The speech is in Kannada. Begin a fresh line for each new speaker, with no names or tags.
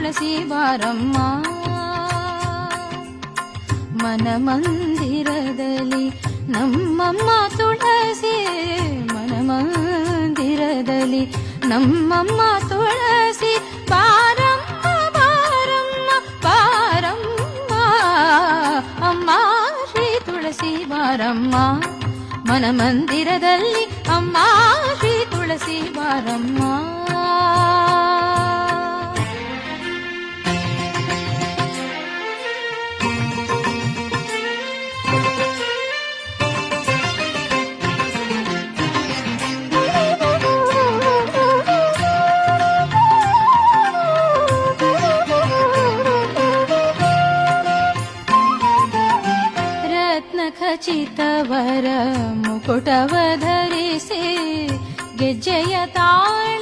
ತುಳಸಿ ಬಾರಮ್ಮ. ಮನ ಮಂದಿರದಲ್ಲಿ ನಮ್ಮಮ್ಮ ತುಳಸಿ, ಮನ ಮಂದಿರದಲ್ಲಿ ನಮ್ಮಮ್ಮ ತುಳಸಿ ಬಾರಮ್ಮ ಬಾರಮ್ಮ ಬಾರಮ್ಮ. ಅಮ್ಮ ಶ್ರೀ ತುಳಸಿ ಬಾರಮ್ಮ, ಮನ ಮಂದಿರದಲ್ಲಿ ಅಮ್ಮ ಶ್ರೀ ತುಳಸಿ ಬಾರಮ್ಮ. ಖಚಿತವರ ಮುಕುಟವ ಧರಿಸಿ ಗೆಜ್ಜೆಯ ತಾಳ